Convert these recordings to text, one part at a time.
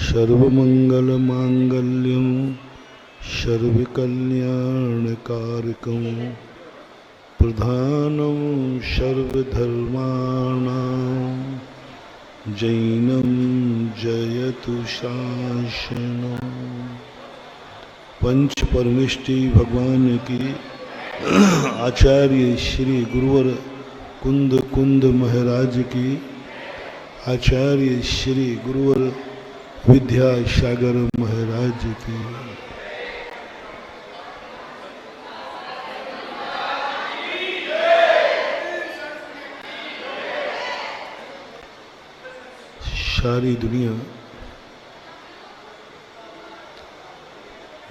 सर्वमंगलमांगल्यं सर्वकल्याणकारकं प्रधानं सर्वधर्माणां जैनं जयतु शासनं। पंच परमेष्टि भगवान की आचार्य श्री गुरुवर कुंद कुंद महाराज की, आचार्य श्री गुरुवर विद्यासागर महाराज की। सारी दुनिया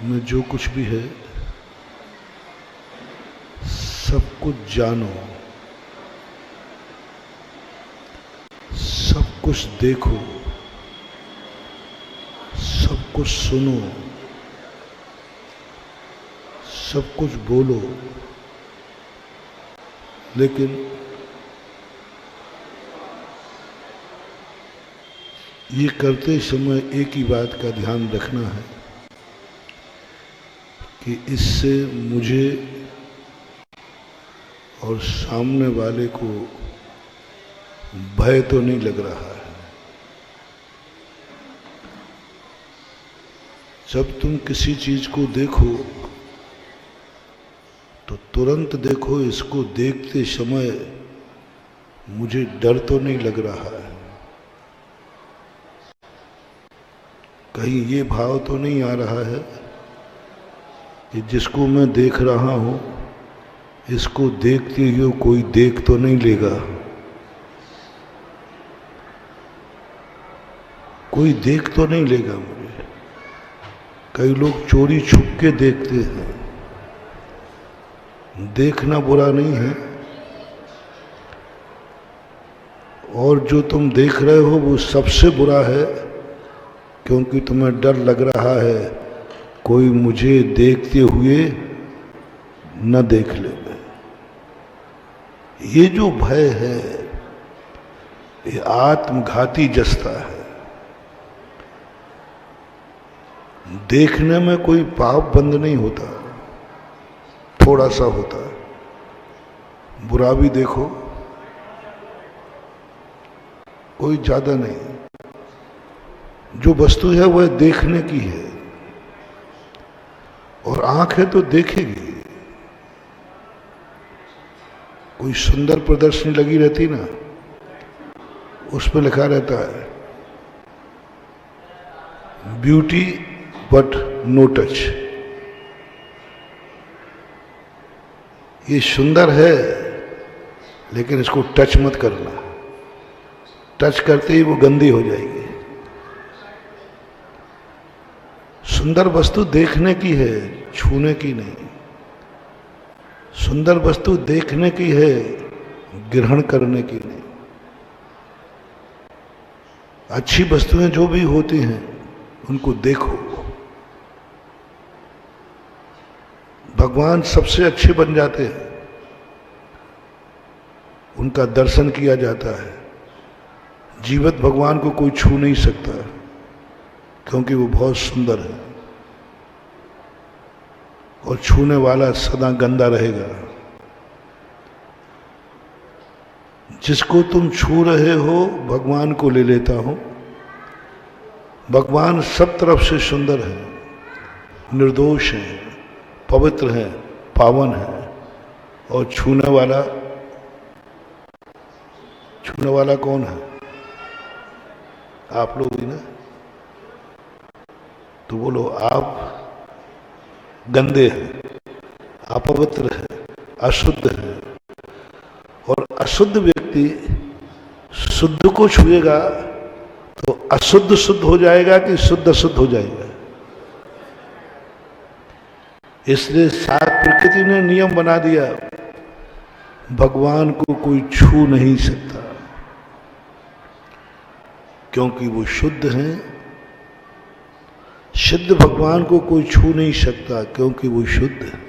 में जो कुछ भी है सब कुछ जानो, सब कुछ देखो, सब कुछ सुनो, सब कुछ बोलो, लेकिन ये करते समय एक ही बात का ध्यान रखना है कि इससे मुझे और सामने वाले को भय तो नहीं लग रहा है। जब तुम किसी चीज को देखो तो तुरंत देखो, इसको देखते समय मुझे डर तो नहीं लग रहा है, कहीं ये भाव तो नहीं आ रहा है कि जिसको मैं देख रहा हूं इसको देखते हुए कोई देख तो नहीं लेगा, कोई देख तो नहीं लेगा मुझे। कई लोग चोरी छुप के देखते हैं, देखना बुरा नहीं है, और जो तुम देख रहे हो वो सबसे बुरा है, क्योंकि तुम्हें डर लग रहा है कोई मुझे देखते हुए न देख ले। ये जो भय है ये आत्मघाती जस्ता है। देखने में कोई पाप बंद नहीं होता, थोड़ा सा होता है। बुरा भी देखो, कोई ज्यादा नहीं। जो वस्तु है वह देखने की है, और आंख है तो देखेगी। कोई सुंदर प्रदर्शनी लगी रहती ना, उस पर लिखा रहता है ब्यूटी बट नो टच। ये सुंदर है लेकिन इसको टच मत करना, टच करते ही वो गंदी हो जाएगी। सुंदर वस्तु देखने की है, छूने की नहीं। सुंदर वस्तु देखने की है, ग्रहण करने की नहीं। अच्छी वस्तुएं जो भी होती हैं उनको देखो। भगवान सबसे अच्छे बन जाते हैं, उनका दर्शन किया जाता है। जीवित भगवान को कोई छू नहीं सकता क्योंकि वो बहुत सुंदर है, और छूने वाला सदा गंदा रहेगा। जिसको तुम छू रहे हो भगवान को ले लेता हूं। भगवान सब तरफ से सुंदर है, निर्दोष है, पवित्र है, पावन है, और छूने वाला कौन है? आप लोग ही ना। तो बोलो, आप गंदे हैं, अपवित्र है, अशुद्ध है। और अशुद्ध व्यक्ति शुद्ध को छुएगा तो अशुद्ध शुद्ध हो जाएगा कि शुद्ध अशुद्ध हो जाएगा। इसलिए सात प्रकृति ने नियम बना दिया, भगवान को कोई छू नहीं सकता, क्योंकि वो शुद्ध हैं। शुद्ध भगवान को कोई छू नहीं सकता क्योंकि वो शुद्ध है।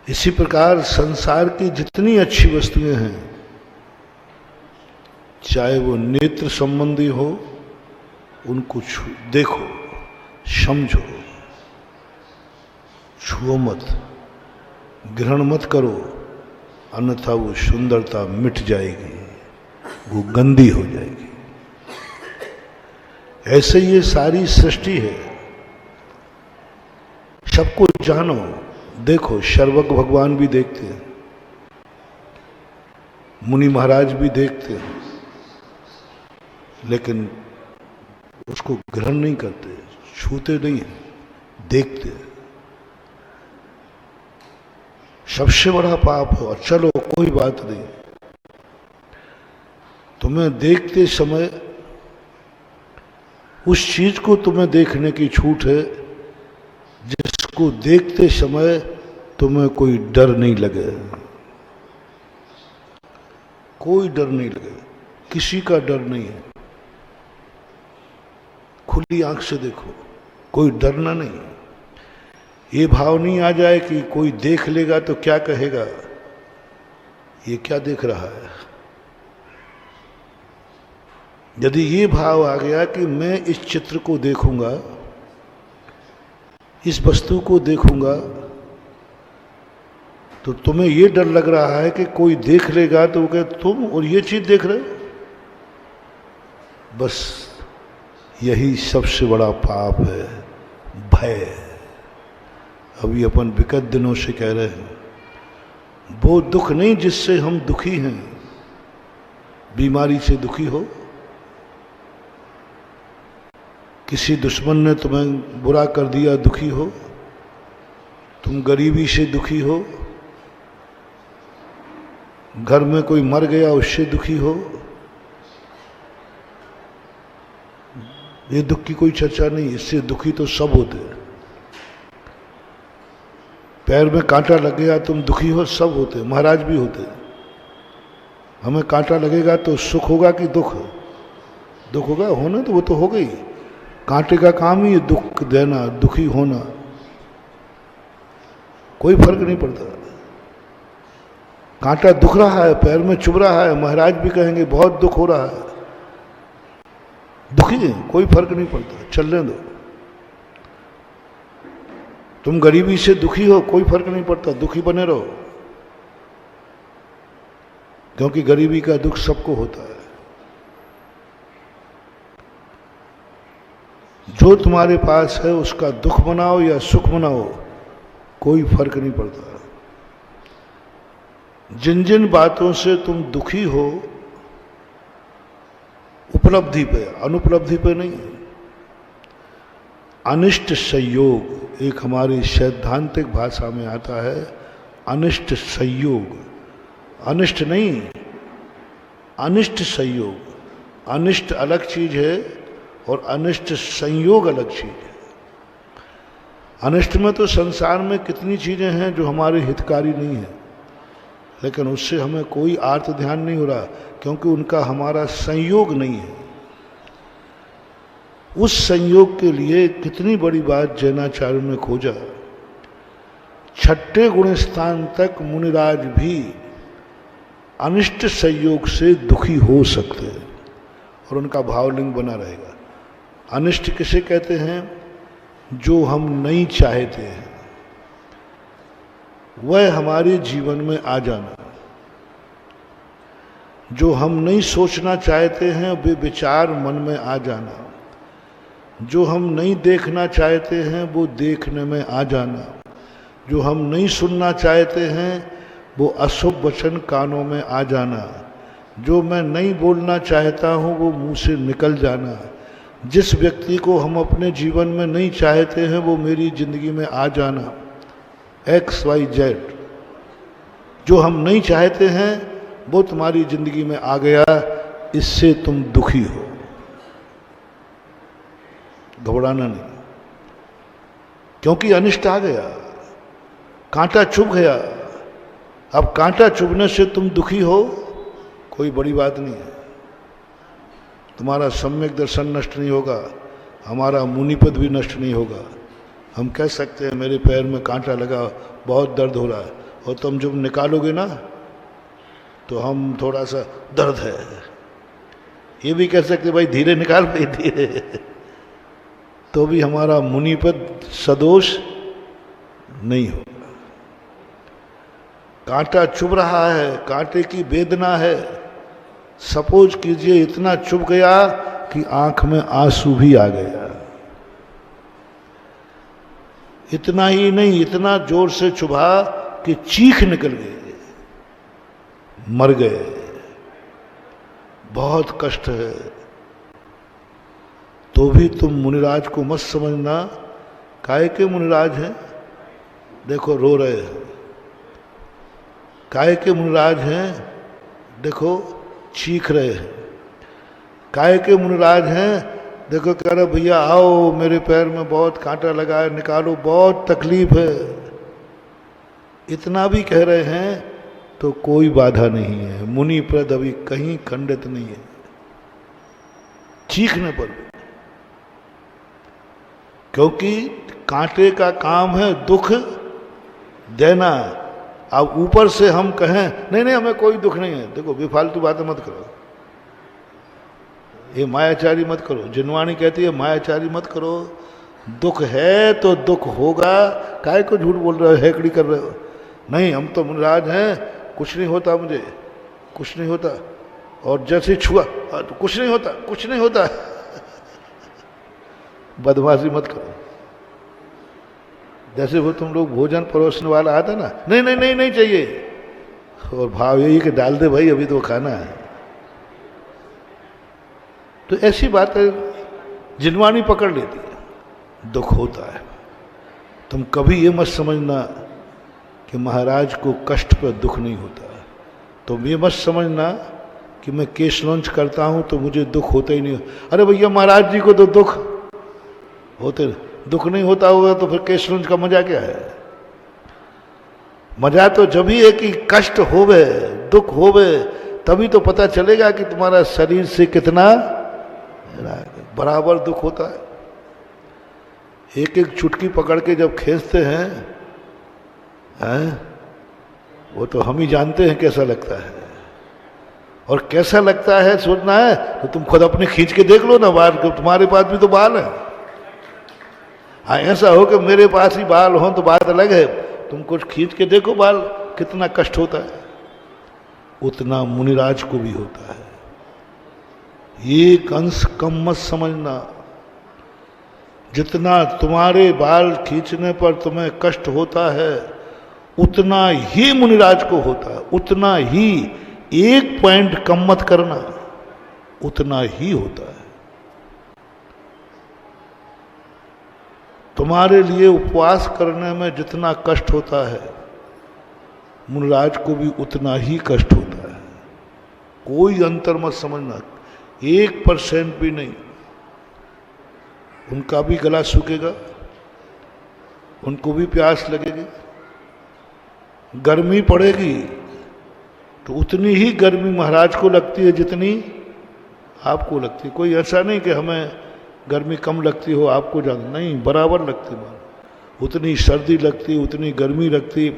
इसी प्रकार संसार की जितनी अच्छी वस्तुएं हैं, चाहे वो नेत्र संबंधी हो उनको देखो, समझो, छुओ मत, ग्रहण मत करो, अन्यथा वो सुंदरता मिट जाएगी, वो गंदी हो जाएगी। ऐसे ये सारी सृष्टि है। सबको जानो, देखो। सर्वज्ञ भगवान भी देखते हैं, मुनि महाराज भी देखते हैं, लेकिन उसको ग्रहण नहीं करते, छूते नहीं, देखते हैं। सबसे बड़ा पाप है। और चलो कोई बात नहीं, तुम्हें देखते समय उस चीज को तुम्हें देखने की छूट है जिसको देखते समय तुम्हें कोई डर नहीं लगे, कोई डर नहीं लगे, किसी का डर नहीं है। खुली आंख से देखो, कोई डरना नहीं। ये भाव नहीं आ जाए कि कोई देख लेगा तो क्या कहेगा, ये क्या देख रहा है। यदि ये भाव आ गया कि मैं इस चित्र को देखूंगा, इस वस्तु को देखूंगा, तो तुम्हें ये डर लग रहा है कि कोई देख लेगा तो वो कहे तुम और ये चीज देख रहे हो, बस यही सबसे बड़ा पाप है, भय। अभी अपन विगत दिनों से कह रहे हैं, वो दुख नहीं जिससे हम दुखी हैं। बीमारी से दुखी हो, किसी दुश्मन ने तुम्हें बुरा कर दिया, दुखी हो, तुम गरीबी से दुखी हो, घर में कोई मर गया उससे दुखी हो, ये दुख की कोई चर्चा नहीं। इससे दुखी तो सब होते हैं। पैर में कांटा लग गया तुम दुखी हो, सब होते, महाराज भी होते। हमें कांटा लगेगा तो सुख होगा कि दुख? दुख होगा, होना तो वो तो हो गई। कांटे का काम ही दुख देना, दुखी होना, कोई फर्क नहीं पड़ता। कांटा दुख रहा है, पैर में चुभ रहा है, महाराज भी कहेंगे बहुत दुख हो रहा है, दुखी है, कोई फर्क नहीं पड़ता, चलने दो। तुम गरीबी से दुखी हो, कोई फर्क नहीं पड़ता, दुखी बने रहो, क्योंकि गरीबी का दुख सबको होता है। जो तुम्हारे पास है उसका दुख मनाओ या सुख मनाओ, कोई फर्क नहीं पड़ता। जिन जिन बातों से तुम दुखी हो, उपलब्धि पे, अनुपलब्धि पे नहीं। अनिष्ट संयोग एक हमारी सैद्धांतिक भाषा में आता है, अनिष्ट संयोग, अनिष्ट नहीं, अनिष्ट संयोग। अनिष्ट अलग चीज है और अनिष्ट संयोग अलग चीज है। अनिष्ट में तो संसार में कितनी चीजें हैं जो हमारे हितकारी नहीं है, लेकिन उससे हमें कोई आर्त ध्यान नहीं हो रहा, क्योंकि उनका हमारा संयोग नहीं है। उस संयोग के लिए कितनी बड़ी बात जैनाचार्य ने खोजा। छठे गुण स्थान तक मुनिराज भी अनिष्ट संयोग से दुखी हो सकते हैं और उनका भावलिंग बना रहेगा। अनिष्ट किसे कहते हैं? जो हम नहीं चाहते हैं वह हमारे जीवन में आ जाना। जो हम नहीं सोचना चाहते हैं वे विचार मन में आ जाना। जो हम नहीं देखना चाहते हैं वो देखने में आ जाना। जो हम नहीं सुनना चाहते हैं वो अशुभ वचन कानों में आ जाना। जो मैं नहीं बोलना चाहता हूँ वो मुंह से निकल जाना। जिस व्यक्ति को हम अपने जीवन में नहीं चाहते हैं वो मेरी जिंदगी में आ जाना। XYZ जो हम नहीं चाहते हैं वो तुम्हारी जिंदगी में आ गया, इससे तुम दुखी हो। घबराना नहीं, क्योंकि अनिष्ट आ गया, कांटा चुभ गया। अब कांटा चुभने से तुम दुखी हो, कोई बड़ी बात नहीं है। तुम्हारा सम्यक दर्शन नष्ट नहीं होगा, हमारा मुनिपद भी नष्ट नहीं होगा। हम कह सकते हैं मेरे पैर में कांटा लगा, बहुत दर्द हो रहा है, और तुम जब निकालोगे ना तो हम थोड़ा सा दर्द है, ये भी कह सकते भाई धीरे निकाल, भाई धीरे। तो भी हमारा मुनिपद सदोष नहीं होगा। कांटा चुभ रहा है, कांटे की वेदना है, सपोज कीजिए इतना चुभ गया कि आंख में आंसू भी आ गया। इतना ही नहीं, इतना जोर से चुभा कि चीख निकल गई, मर गए। बहुत कष्ट है। तो भी तुम मुनिराज को मत समझना। काहे के मुनिराज हैं? देखो रो रहे हैं। काहे के मुनिराज हैं? देखो चीख रहे हैं। काहे के मुनिराज हैं? देखो कह रहे भैया आओ, मेरे पैर में बहुत कांटा लगा है, निकालो, बहुत तकलीफ है। इतना भी कह रहे हैं तो कोई बाधा नहीं है। मुनि प्रद अभी कहीं खंडित नहीं है, चीखने पर भी। क्योंकि कांटे का काम है दुख देना। अब ऊपर से हम कहें नहीं नहीं हमें कोई दुख नहीं है, देखो बेफालतू बातें मत करो, ये मायाचारी मत करो। जिनवाणी कहती है मायाचारी मत करो। दुख है तो दुख होगा, काहे को झूठ बोल रहे हो, हेकड़ी कर रहे हो। नहीं हम तो मुनिराज हैं, कुछ नहीं होता, मुझे कुछ नहीं होता। और जैसे छुआ तो कुछ नहीं होता, कुछ नहीं होता। बदमाशी मत करो। जैसे वो तुम लोग भोजन परोसने वाला आता ना, नहीं नहीं नहीं नहीं चाहिए, और भाव यही कि डाल दे भाई, अभी तो खाना है। तो ऐसी बातें जिनवानी पकड़ लेती है। दुख होता है। तुम कभी ये मत समझना कि महाराज को कष्ट पर दुख नहीं होता। तुम ये मत समझना कि मैं केस लॉन्च करता हूं तो मुझे दुख होता ही नहीं। अरे भैया महाराज जी को तो दुख होते, दुख नहीं होता होगा तो फिर केस लॉन्च का मजा क्या है? मजा तो जब ही है कि कष्ट होवे, दुख होवे, तभी तो पता चलेगा कि तुम्हारा शरीर से कितना बराबर दुख होता है। एक एक चुटकी पकड़ के जब खींचते हैं, वो तो हम ही जानते हैं कैसा लगता है। और कैसा लगता है सोचना है तो तुम खुद अपने खींच के देख लो ना बाल, तुम्हारे पास भी तो बाल है। हाँ ऐसा हो कि मेरे पास ही बाल हो तो बात अलग है, तुम कुछ खींच के देखो बाल, कितना कष्ट होता है। उतना मुनिराज को भी होता है। एक अंश कम मत समझना। जितना तुम्हारे बाल खींचने पर तुम्हें कष्ट होता है उतना ही मुनिराज को होता है। उतना ही, एक पॉइंट कम मत करना, उतना ही होता है। तुम्हारे लिए उपवास करने में जितना कष्ट होता है मुनिराज को भी उतना ही कष्ट होता है। कोई अंतर मत समझना, 1% भी नहीं। उनका भी गला सूखेगा, उनको भी प्यास लगेगी, गर्मी पड़ेगी तो उतनी ही गर्मी महाराज को लगती है जितनी आपको लगती है। कोई ऐसा नहीं कि हमें गर्मी कम लगती हो आपको ज़्यादा, नहीं, बराबर लगती है। उतनी सर्दी लगती, उतनी गर्मी लगती।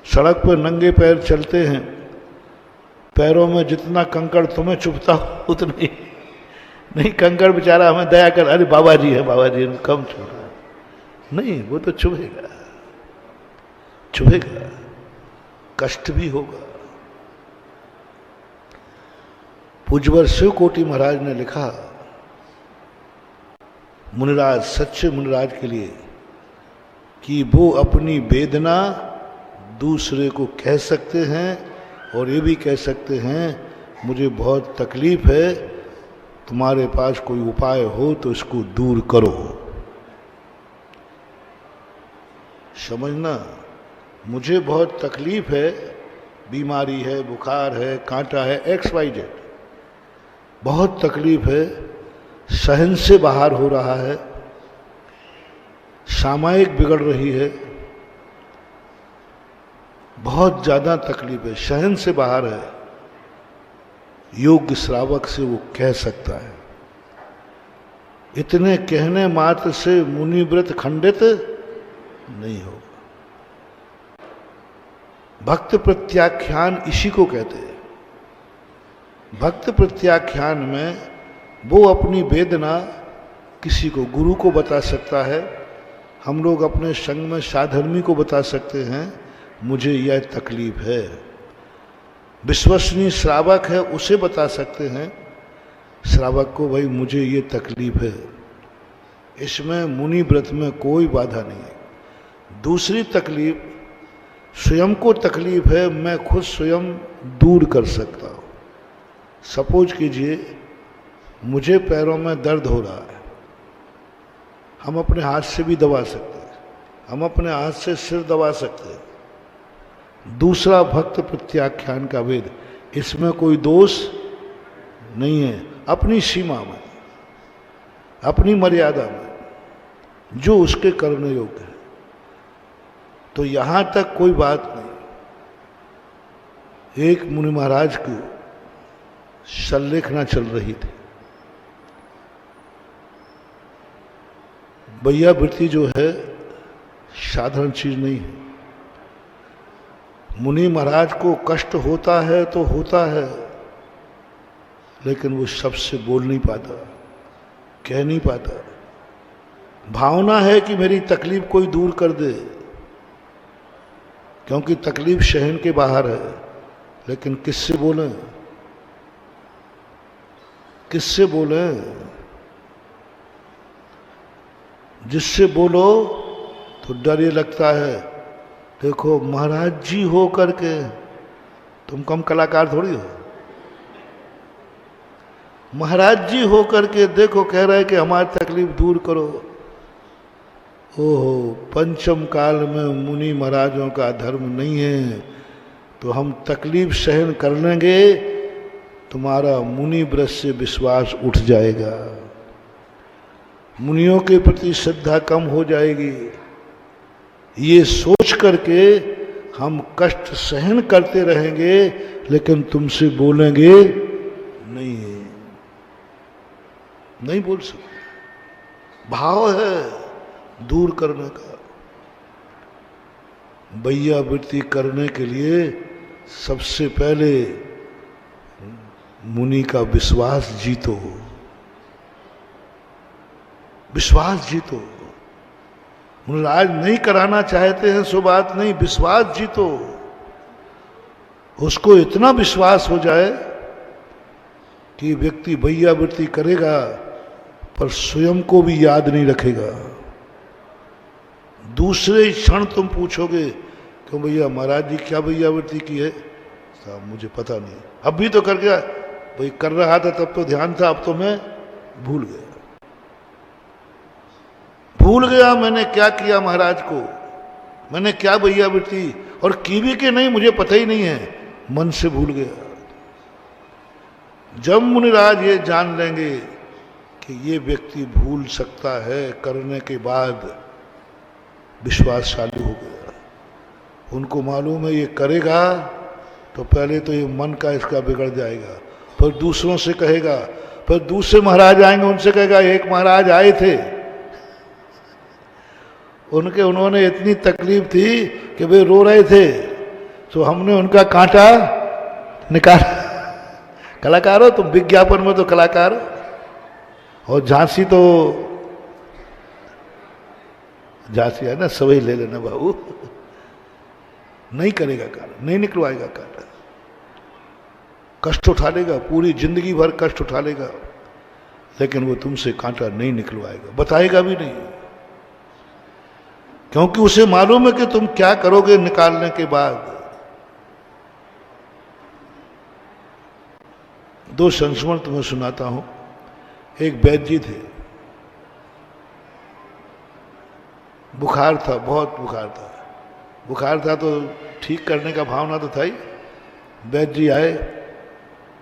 सड़क पर नंगे पैर चलते हैं, पैरों में जितना कंकड़ तुम्हें चुभता हो उतनी नहीं। कंकड़ बेचारा हमें दया कर, अरे बाबा जी है, बाबा जी कम छू रहा है, नहीं, वो तो चुभेगा, चुभेगा, कष्ट भी होगा। पूज्यवर शिव कोटि महाराज ने लिखा मुनिराज, सच्चे मुनिराज के लिए, कि वो अपनी वेदना दूसरे को कह सकते हैं और ये भी कह सकते हैं मुझे बहुत तकलीफ है, तुम्हारे पास कोई उपाय हो तो इसको दूर करो। समझना, मुझे बहुत तकलीफ है, बीमारी है, बुखार है, कांटा है, XYZ, बहुत तकलीफ है, सहन से बाहर हो रहा है, सामायिक बिगड़ रही है, बहुत ज़्यादा तकलीफ है, सहन से बाहर है। योग्य श्रावक से वो कह सकता है। इतने कहने मात्र से मुनि व्रत खंडित नहीं होगा। भक्त प्रत्याख्यान इसी को कहते हैं। भक्त प्रत्याख्यान में वो अपनी वेदना किसी को गुरु को बता सकता है, हम लोग अपने संग में साधर्मी को बता सकते हैं मुझे यह तकलीफ है। विश्वसनीय श्रावक है उसे बता सकते हैं श्रावक को, भाई मुझे ये तकलीफ है। इसमें मुनि व्रत में कोई बाधा नहीं है। दूसरी तकलीफ, स्वयं को तकलीफ है, मैं खुद स्वयं दूर कर सकता हूँ। सपोज कीजिए मुझे पैरों में दर्द हो रहा है, हम अपने हाथ से भी दबा सकते हैं, हम अपने हाथ से सिर दबा सकते हैं। दूसरा भक्त प्रत्याख्यान का वेद, इसमें कोई दोष नहीं है, अपनी सीमा में, अपनी मर्यादा में, जो उसके करने योग्य है। तो यहां तक कोई बात नहीं। एक मुनि महाराज की संलेखना चल रही थी। वैयावृत्ति जो है साधारण चीज नहीं है। मुनि महाराज को कष्ट होता है तो होता है, लेकिन वो सबसे बोल नहीं पाता, कह नहीं पाता। भावना है कि मेरी तकलीफ कोई दूर कर दे, क्योंकि तकलीफ सहन के बाहर है। लेकिन किससे बोले, किससे बोले? जिससे बोलो तो डर ये लगता है, देखो महाराज जी हो करके तुम कम कलाकार थोड़ी हो। महाराज जी हो करके देखो कह रहे हैं कि हमारी तकलीफ दूर करो। ओहो, पंचम काल में मुनि महाराजों का धर्म नहीं है, तो हम तकलीफ सहन कर लेंगे, तुम्हारा मुनि व्रत से विश्वास उठ जाएगा, मुनियों के प्रति श्रद्धा कम हो जाएगी। ये सोच करके हम कष्ट सहन करते रहेंगे, लेकिन तुमसे बोलेंगे नहीं, नहीं बोल सकते। भाव है दूर करने का। वैयावृत्ति करने के लिए सबसे पहले मुनि का विश्वास जीतो, विश्वास जीतो। मुनिराज नहीं कराना चाहते हैं सो बात नहीं, विश्वास जीतो। उसको इतना विश्वास हो जाए कि व्यक्ति वैयावृत्ति करेगा पर स्वयं को भी याद नहीं रखेगा। दूसरे क्षण तुम पूछोगे क्यों भैया महाराज जी क्या वैयावृत्ति की है? साहब मुझे पता नहीं, अब भी तो कर गया। भाई कर रहा था तब तो ध्यान था, अब तो मैं भूल गया। भूल गया मैंने क्या किया महाराज को, मैंने क्या वैयावृत्ति, और की भी के नहीं मुझे पता ही नहीं है, मन से भूल गया। जब मुनिराज ये जान लेंगे कि ये व्यक्ति भूल सकता है, करने के बाद विश्वास चालू हो गया। उनको मालूम है ये करेगा तो पहले तो ये मन का इसका बिगड़ जाएगा, फिर दूसरों से कहेगा, फिर दूसरे महाराज आएंगे उनसे कहेगा। एक महाराज आए थे, उन्होंने इतनी तकलीफ थी कि वे रो रहे थे, तो हमने उनका कांटा निकाला। कलाकार हो तुम, विज्ञापन में तो कलाकार हो। और झांसी तो झांसी है ना, सवई ले लेना बाबू। नहीं करेगा कांटा, नहीं निकलवाएगा कांटा, कष्ट उठा लेगा, पूरी जिंदगी भर कष्ट उठा लेगा, लेकिन वो तुमसे कांटा नहीं निकलवाएगा, बताएगा भी नहीं, क्योंकि उसे मालूम है कि तुम क्या करोगे निकालने के बाद। दो संस्मरण तुम्हें सुनाता हूं। एक वैद्य जी थे, बुखार था, बहुत बुखार था। बुखार था तो ठीक करने का भावना तो था ही। वैद्य जी आए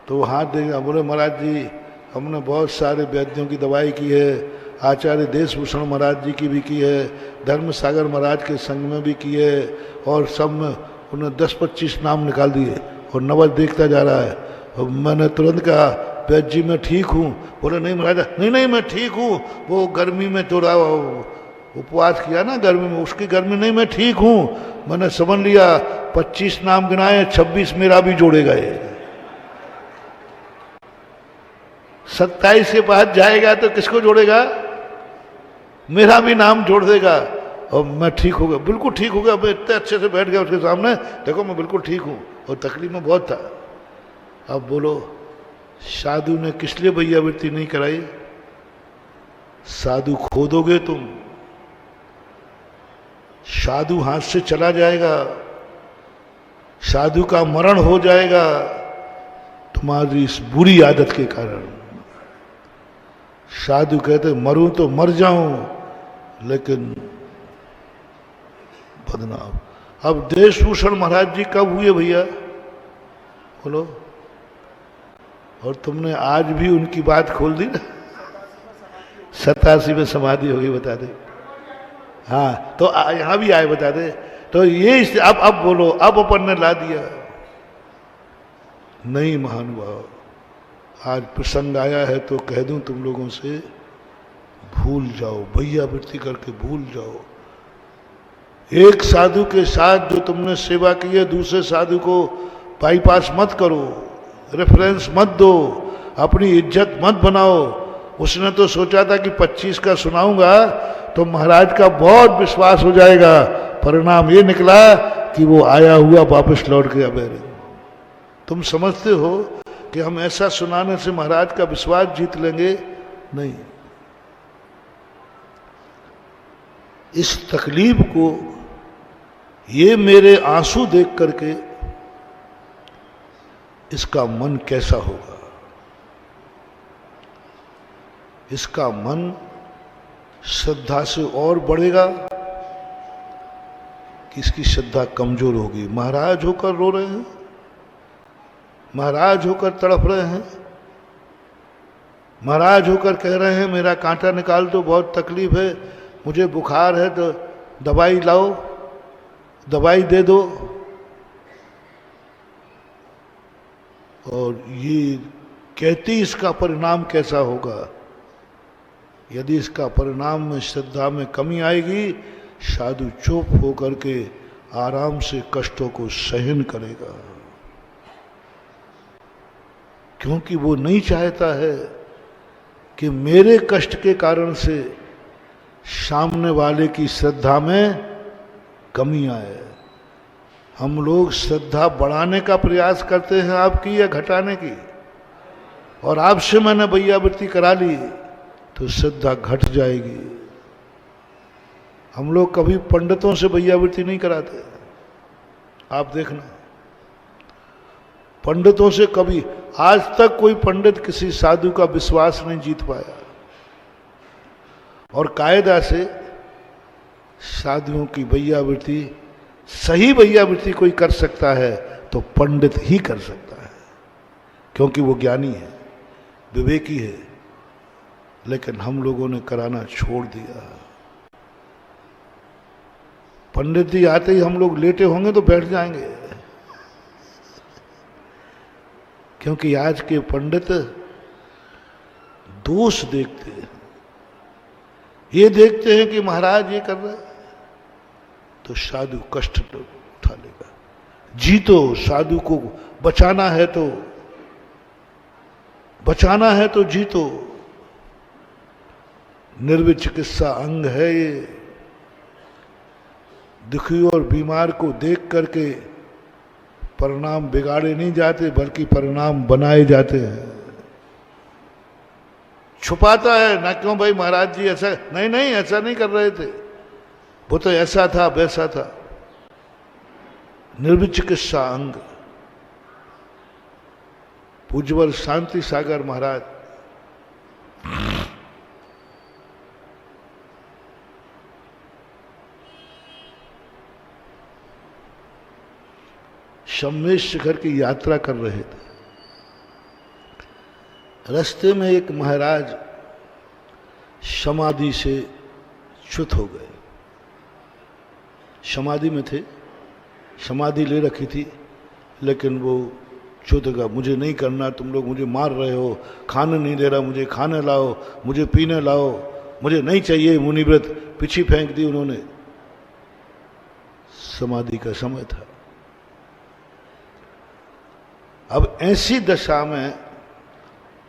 तो वो हाथ देगा, बोले महाराज जी हमने बहुत सारे वैद्यों की दवाई की है, आचार्य देशभूषण महाराज जी की भी की है, धर्म सागर महाराज के संग में भी की है, और सब में उन्होंने 10-25 नाम निकाल दिए, और नवज देखता जा रहा है। और मैंने तुरंत कहा वैद्य जी मैं ठीक हूँ। बोले नहीं महाराज, नहीं मैं ठीक हूँ, वो गर्मी में थोड़ा उपवास किया ना गर्मी में, उसकी गर्मी नहीं, मैं ठीक हूँ। मैंने समझ लिया 25 नाम गिनाए, 26 मेरा भी जोड़े गए। 27 के बाद जाएगा तो किसको जोड़ेगा? मेरा भी नाम जोड़ देगा और मैं ठीक हो गया, बिल्कुल ठीक हो गया। मैं इतने अच्छे से बैठ गया उसके सामने, देखो मैं बिल्कुल ठीक हूँ, और तकलीफ में बहुत था। अब बोलो साधु ने किस लिए भैयावृत्ति नहीं कराई? साधु खो दोगे तुम, साधु हाथ से चला जाएगा, साधु का मरण हो जाएगा तुम्हारी इस बुरी आदत के कारण। साधु कहते मरूं तो मर जाऊं लेकिन बदनाम। अब देशभूषण महाराज जी कब हुए भैया बोलो? और तुमने आज भी उनकी बात खोल दी ना। 87 में समाधि होगी, बता दे। हाँ तो यहां भी आए, बता दे। तो ये अब बोलो, अब अपन ने ला दिया। नहीं महानुभाव, आज प्रसंग आया है तो कह दूं तुम लोगों से, भूल जाओ, भैयावृत्ति करके भूल जाओ। एक साधु के साथ जो तुमने सेवा की है, दूसरे साधु को बाईपास मत करो, रेफरेंस मत दो, अपनी इज्जत मत बनाओ। उसने तो सोचा था कि 25 का सुनाऊंगा तो महाराज का बहुत विश्वास हो जाएगा, परिणाम ये निकला कि वो आया हुआ वापस लौट गया बैरिंग। तुम समझते हो कि हम ऐसा सुनाने से महाराज का विश्वास जीत लेंगे? नहीं। इस तकलीफ को, ये मेरे आंसू देख करके इसका मन कैसा होगा? इसका मन श्रद्धा से और बढ़ेगा कि इसकी श्रद्धा कमजोर होगी? महाराज होकर रो रहे हैं, महाराज होकर तड़प रहे हैं, महाराज होकर कह रहे हैं मेरा कांटा निकाल दो, बहुत तकलीफ है, मुझे बुखार है तो दवाई लाओ, दवाई दे दो। और ये कहती इसका परिणाम कैसा होगा? यदि इसका परिणाम में श्रद्धा में कमी आएगी, साधु चुप होकर के आराम से कष्टों को सहन करेगा, क्योंकि वो नहीं चाहता है कि मेरे कष्ट के कारण से सामने वाले की श्रद्धा में कमी आए। हम लोग श्रद्धा बढ़ाने का प्रयास करते हैं आपकी या घटाने की? और आपसे मैंने भैयावृत्ति करा ली तो श्रद्धा घट जाएगी। हम लोग कभी पंडितों से भैयावृत्ति नहीं कराते, आप देखना। पंडितों से कभी आज तक कोई पंडित किसी साधु का विश्वास नहीं जीत पाया। और कायदा से साधुओं की भैयावृत्ति, सही भैयावृत्ति कोई कर सकता है तो पंडित ही कर सकता है, क्योंकि वो ज्ञानी है, विवेकी है। लेकिन हम लोगों ने कराना छोड़ दिया। पंडित जी आते ही हम लोग लेटे होंगे तो बैठ जाएंगे, क्योंकि आज के पंडित दोष देखते हैं। ये देखते हैं कि महाराज ये कर रहे हैं तो साधु कष्ट उठा लेगा। जीतो, साधु को बचाना है तो जीतो। निर्विचिकित्सा अंग है ये। दुखी और बीमार को देख करके परिणाम बिगाड़े नहीं जाते, बल्कि परिणाम बनाए जाते हैं। छुपाता है ना, क्यों भाई महाराज जी ऐसा नहीं ऐसा नहीं कर रहे थे, वो तो ऐसा था वैसा था। निर्विचिकित्सा अंग। पूज्यवर शांति सागर महाराज शम्मेश शिखर की यात्रा कर रहे थे। रास्ते में एक महाराज समाधि से च्युत हो गए। समाधि में थे, समाधि ले रखी थी, लेकिन वो च्युत गया। मुझे नहीं करना, तुम लोग मुझे मार रहे हो, खाने नहीं दे रहा, मुझे खाने लाओ, मुझे पीने लाओ, मुझे नहीं चाहिए मुनिव्रत। पीछे फेंक दी उन्होंने। समाधि का समय था। अब ऐसी दशा में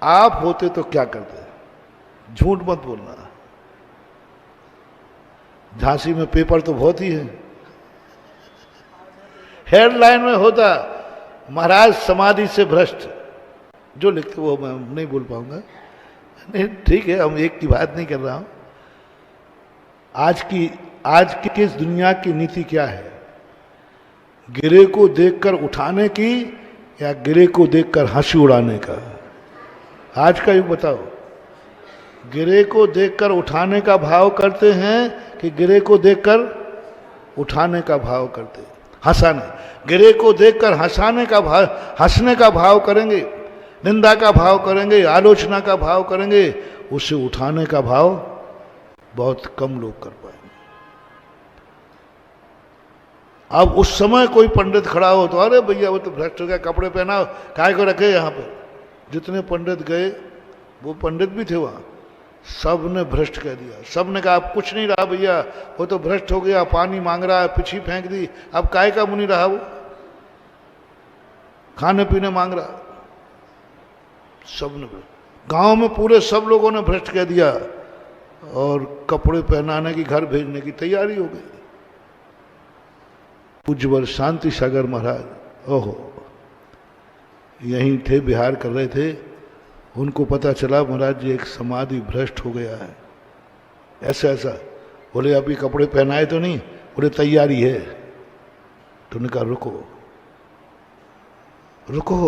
आप होते तो क्या करते? झूठ मत बोलना। झांसी में पेपर तो बहुत ही है, हेडलाइन में होता महाराज समाधि से भ्रष्ट, जो लिखते वो मैं नहीं बोल पाऊंगा। नहीं ठीक है, हम एक की बात नहीं कर रहा हूं। आज की इस दुनिया की नीति क्या है? गिरे को देखकर उठाने की या गिरे को देखकर हंसी उड़ाने का? आज का युग बताओ, गिरे को देखकर उठाने का भाव करते हैं कि गिरे को देखकर उठाने का भाव करते हैं? हंसाने, गिरे को देखकर हंसाने का भाव, हंसने का भाव करेंगे, निंदा का भाव करेंगे, आलोचना का भाव करेंगे, उसे उठाने का भाव बहुत कम लोग कर पाएंगे। अब उस समय कोई पंडित खड़ा हो तो अरे भैया वो तो भ्रष्ट हो गया, कपड़े पहनाओ, काय को रखे यहाँ पे। जितने पंडित गए, वो पंडित भी थे वहां, सब ने भ्रष्ट कह दिया। सब ने कहा अब कुछ नहीं रहा भैया, वो तो भ्रष्ट हो गया, पानी मांग रहा है, पिछी फेंक दी, अब काय का मुनि रहा, वो खाने पीने मांग रहा। सब ने, गांव में पूरे सब लोगों ने भ्रष्ट कह दिया और कपड़े पहनाने की, घर भेजने की तैयारी हो गई। पूज्यवर शांति सागर महाराज, ओहो, यहीं थे, बिहार कर रहे थे, उनको पता चला महाराज जी एक समाधि भ्रष्ट हो गया है, ऐसा ऐसा। बोले अभी कपड़े पहनाए तो नहीं? बोले तैयारी है। तो उन्होंने कहा रुको रुको,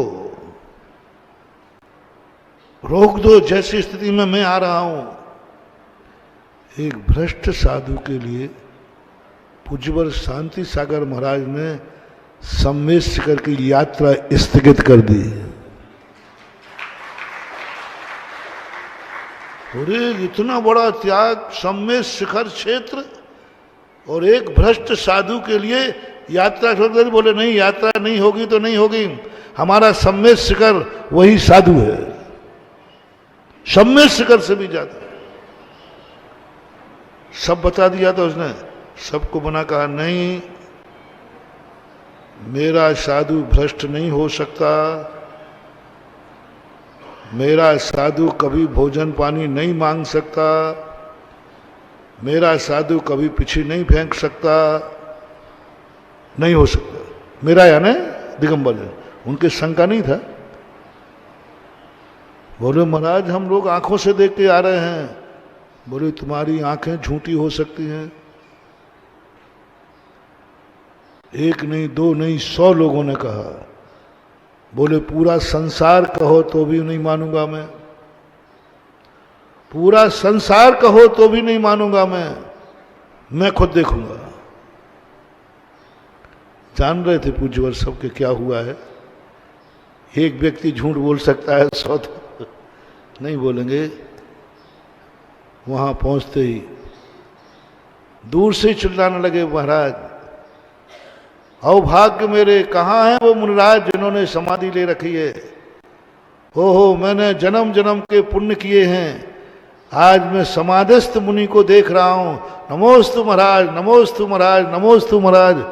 रोक दो, जैसी स्थिति में मैं आ रहा हूं। एक भ्रष्ट साधु के लिए पूज्यवर शांति सागर महाराज ने सम्मेद शिखर की यात्रा स्थगित कर दी। अरे इतना बड़ा त्याग, सम्मेद शिखर क्षेत्र, और एक भ्रष्ट साधु के लिए यात्रा छोड़ दी। बोले नहीं, यात्रा नहीं होगी तो नहीं होगी, हमारा सम्मेद शिखर वही साधु है, सम्मेद शिखर से भी ज्यादा। सब बता दिया तो उसने, सबको बना कहा नहीं, मेरा साधु भ्रष्ट नहीं हो सकता, मेरा साधु कभी भोजन पानी नहीं मांग सकता, मेरा साधु कभी पीछे नहीं फेंक सकता, नहीं हो सकता। मेरा यानी दिगंबर है, उनके शंका नहीं था। बोले महाराज हम लोग आंखों से देख के आ रहे हैं। बोले तुम्हारी आंखें झूठी हो सकती हैं। एक नहीं, दो नहीं, 100 लोगों ने कहा। बोले पूरा संसार कहो तो भी नहीं मानूंगा मैं, पूरा संसार कहो तो भी नहीं मानूंगा मैं खुद देखूंगा। जान रहे थे पूज्यवर सबके क्या हुआ है। एक व्यक्ति झूठ बोल सकता है, 100 तो नहीं बोलेंगे। वहां पहुंचते ही दूर से चिल्लाने लगे, महाराज अभाग्य मेरे, कहाँ हैं वो मुनिराज जिन्होंने समाधि ले रखी है? हो मैंने जन्म जन्म के पुण्य किए हैं, आज मैं समाधिस्थ मुनि को देख रहा हूं। नमोस्तु महाराज, नमोस्तु महाराज, नमोस्तु महाराज।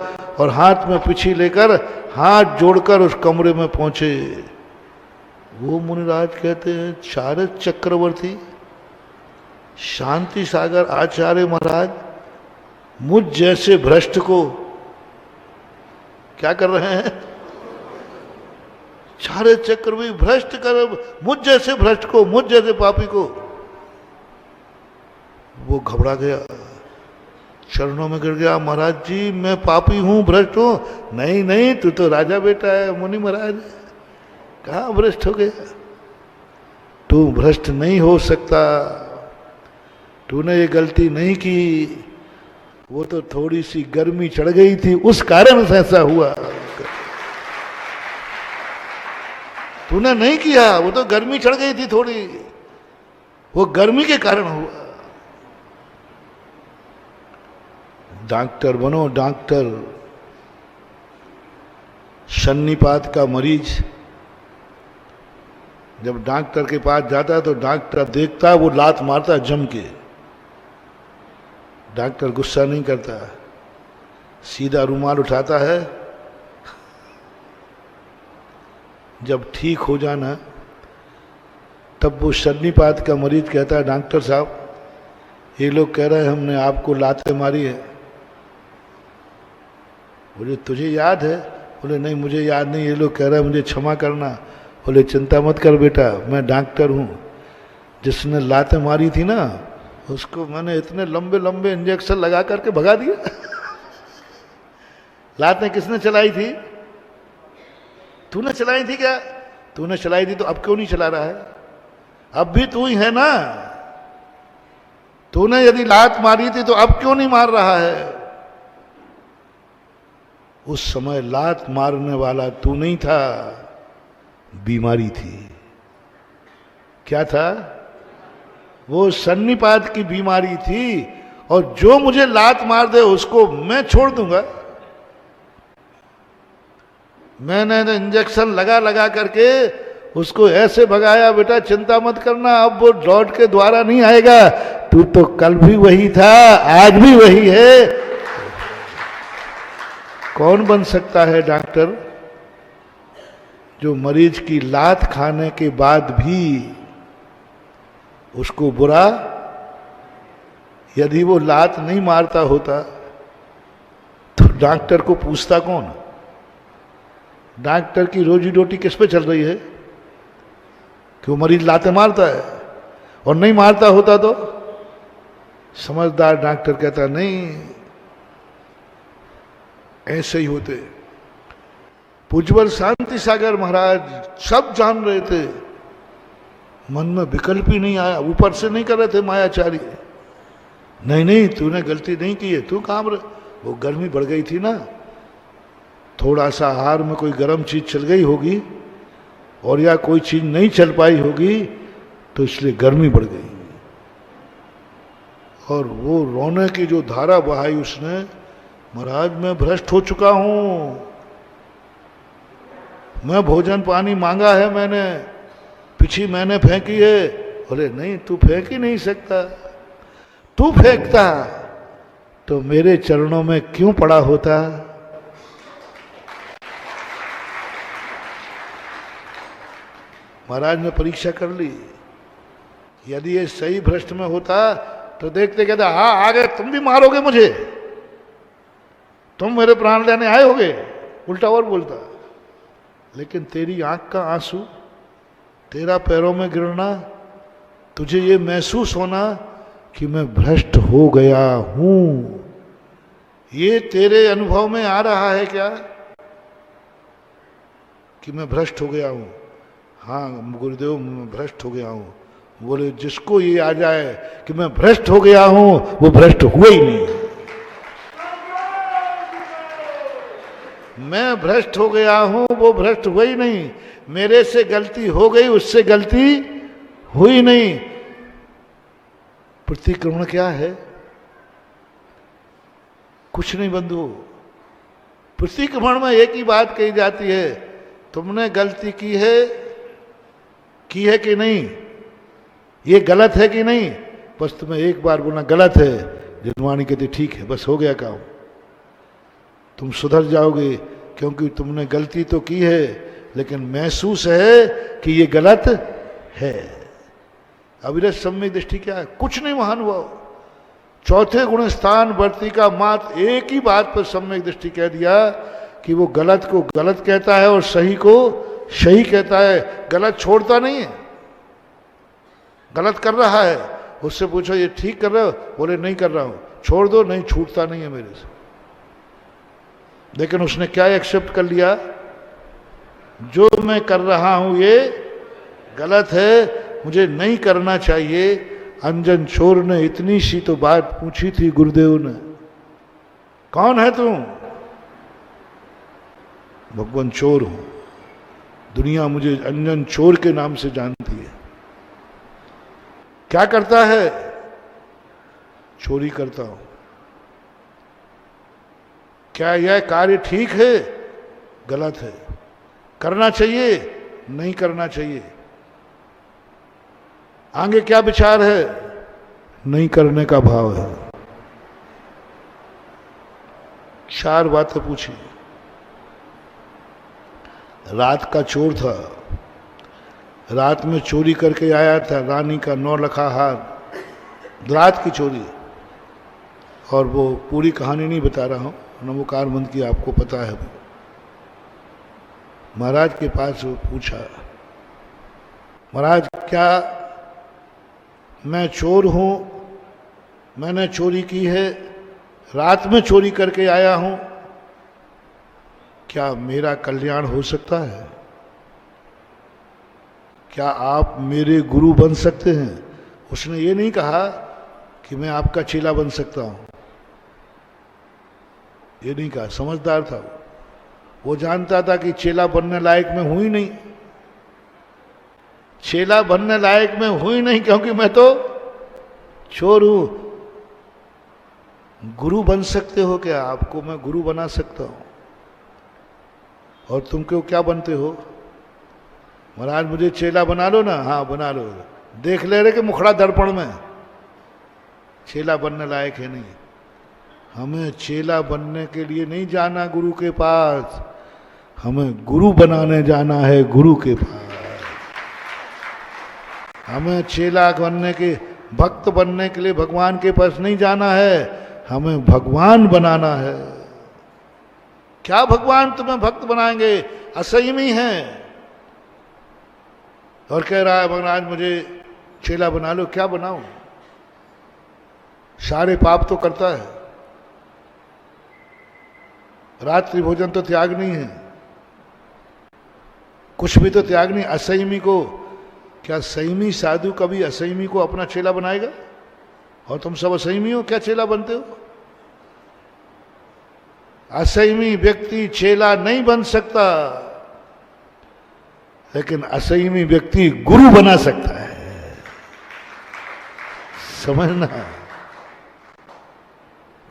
और हाथ में पिछी लेकर, हाथ जोड़कर उस कमरे में पहुंचे। वो मुनिराज कहते हैं, चारद चक्रवर्ती शांति सागर आचार्य महाराज मुझ जैसे भ्रष्ट को क्या कर रहे हैं? चारे चक्र भी भ्रष्ट कर, मुझ जैसे भ्रष्ट को, मुझ जैसे पापी को। वो घबरा गया, चरणों में गिर गया। महाराज जी मैं पापी हूं, भ्रष्ट हूं। नहीं नहीं, तू तो राजा बेटा है। मुनि महाराज कहाँ भ्रष्ट हो गया? तू भ्रष्ट नहीं हो सकता, तूने ये गलती नहीं की, वो तो थोड़ी सी गर्मी चढ़ गई थी, उस कारण से ऐसा हुआ। तूने नहीं किया, वो तो गर्मी चढ़ गई थी थोड़ी, वो गर्मी के कारण हुआ। डॉक्टर बनो, डॉक्टर। सन्निपात का मरीज जब डॉक्टर के पास जाता है तो डॉक्टर देखता है, वो लात मारता है जम के। डॉक्टर गुस्सा नहीं करता, सीधा रुमाल उठाता है। जब ठीक हो जाना तब वो सन्निपात का मरीज कहता है, डॉक्टर साहब ये लोग कह रहे हैं हमने आपको लाते मारी है। बोले तुझे याद है? बोले नहीं मुझे याद नहीं, ये लोग कह रहे हैं मुझे क्षमा करना। बोले चिंता मत कर बेटा, मैं डॉक्टर हूँ। जिसने लाते मारी थी ना उसको मैंने इतने लंबे लंबे इंजेक्शन लगा करके भगा दिया। लातें किसने चलाई थी? तूने चलाई थी क्या? तूने चलाई थी तो अब क्यों नहीं चला रहा है? अब भी तू ही है ना। तूने यदि लात मारी थी तो अब क्यों नहीं मार रहा है? उस समय लात मारने वाला तू नहीं था, बीमारी थी। क्या था? वो सन्निपात की बीमारी थी। और जो मुझे लात मार दे उसको मैं छोड़ दूंगा। मैंने तो इंजेक्शन लगा लगा करके उसको ऐसे भगाया, बेटा चिंता मत करना, अब वो लौट के द्वारा नहीं आएगा। तू तो कल भी वही था, आज भी वही है। कौन बन सकता है डॉक्टर जो मरीज की लात खाने के बाद भी उसको बुरा, यदि वो लात नहीं मारता होता तो डॉक्टर को पूछता कौन? डॉक्टर की रोजी रोटी किस पे चल रही है? कि वो मरीज लाते मारता है। और नहीं मारता होता तो समझदार डॉक्टर कहता नहीं, ऐसे ही होते। पूज्यवर शांति सागर महाराज सब जान रहे थे, मन में विकल्प ही नहीं आया। ऊपर से नहीं कर रहे थे मायाचारी, नहीं नहीं तूने गलती नहीं की है, तू काम रहे। वो गर्मी बढ़ गई थी ना, थोड़ा सा आहार में कोई गर्म चीज चल गई होगी और या कोई चीज नहीं चल पाई होगी तो इसलिए गर्मी बढ़ गई। और वो रोने की जो धारा बहाई उसने, महाराज मैं भ्रष्ट हो चुका हूं, मैं भोजन पानी मांगा है मैंने, पिछी मैंने फेंकी है। बोले नहीं तू फेंक ही नहीं सकता, तू फेंकता तो मेरे चरणों में क्यों पड़ा होता? महाराज ने परीक्षा कर ली, यदि ये सही भ्रष्ट में होता तो देखते कहते हाँ आगे तुम भी मारोगे मुझे, तुम मेरे प्राण लेने आए होगे, उल्टा और बोलता। लेकिन तेरी आंख का आंसू, तेरा पैरों में गिरना, तुझे ये महसूस होना कि मैं भ्रष्ट हो गया हूं, ये तेरे अनुभव में आ रहा है क्या कि मैं भ्रष्ट हो गया हूं? हाँ गुरुदेव मैं भ्रष्ट हो गया हूं। बोले जिसको ये आ जाए कि मैं भ्रष्ट हो गया हूं वो भ्रष्ट हुआ ही नहीं। मैं भ्रष्ट हो गया हूं वो भ्रष्ट हुआ ही नहीं। मेरे से गलती हो गई, उससे गलती हुई नहीं। प्रतिक्रमण क्या है? कुछ नहीं बंधु। प्रतिक्रमण में एक ही बात कही जाती है, तुमने गलती की है कि नहीं, ये गलत है कि नहीं। बस तुम्हें एक बार बोलना गलत है, जिनवाणी कहती ठीक है, बस हो गया काम, तुम सुधर जाओगे। क्योंकि तुमने गलती तो की है लेकिन महसूस है कि ये गलत है। अविरत सम्यक दृष्टि क्या है? कुछ नहीं महान हुआ। चौथे गुण स्थान वर्ती का मात्र एक ही बात पर सम्यक दृष्टि कह दिया कि वो गलत को गलत कहता है और सही को सही कहता है, गलत छोड़ता नहीं है। गलत कर रहा है, उससे पूछो ये ठीक कर रहे हो? बोले नहीं कर रहा हूं। छोड़ दो, नहीं छूटता नहीं है मेरे से। लेकिन उसने क्या एक्सेप्ट कर लिया? जो मैं कर रहा हूं ये गलत है, मुझे नहीं करना चाहिए। अंजन चोर ने इतनी सी तो बात पूछी थी गुरुदेव ने, कौन है तू? भगवान चोर हूं, दुनिया मुझे अंजन चोर के नाम से जानती है। क्या करता है? चोरी करता हूं। क्या यह कार्य ठीक है? गलत है। करना चाहिए? नहीं करना चाहिए। आगे क्या विचार है? नहीं करने का भाव है। चार बातें पूछी। रात का चोर था, रात में चोरी करके आया था रानी का 9 लखा हार, रात की चोरी। और वो पूरी कहानी नहीं बता रहा हूँ, नमोकारमंद की आपको पता है। महाराज के पास वो पूछा, महाराज क्या मैं चोर हूँ, मैंने चोरी की है, रात में चोरी करके आया हूँ, क्या मेरा कल्याण हो सकता है? क्या आप मेरे गुरु बन सकते हैं? उसने ये नहीं कहा कि मैं आपका चेला बन सकता हूं, ये नहीं कहा। समझदार था वो जानता था कि चेला बनने लायक मैं हूं ही नहीं, चेला बनने लायक मैं हूं ही नहीं, क्योंकि मैं तो चोर हूं। गुरु बन सकते हो क्या? आपको मैं गुरु बना सकता हूं। और तुम क्यों क्या बनते हो? महाराज मुझे चेला बना लो ना। हाँ बना लो। देख ले रहे कि मुखड़ा दर्पण में चेला बनने लायक है नहीं। हमें चेला बनने के लिए नहीं जाना गुरु के पास, हमें गुरु बनाने जाना है गुरु के पास। हमें चेला बनने के, भक्त बनने के लिए भगवान के पास नहीं जाना है, हमें भगवान बनाना है। क्या भगवान तुम्हें भक्त बनाएंगे? असंयमी हैं। और कह रहा है महाराज मुझे चेला बना लो। क्या बनाऊं? सारे पाप तो करता है, रात्रि भोजन तो त्याग नहीं है, कुछ भी तो त्याग नहीं। असंयमी को, क्या संयमी साधु कभी असंयमी को अपना चेला बनाएगा? और तुम सब असंयमी हो, क्या चेला बनते हो? असंयमी व्यक्ति चेला नहीं बन सकता, लेकिन असंयमी व्यक्ति गुरु बना सकता है। समझना,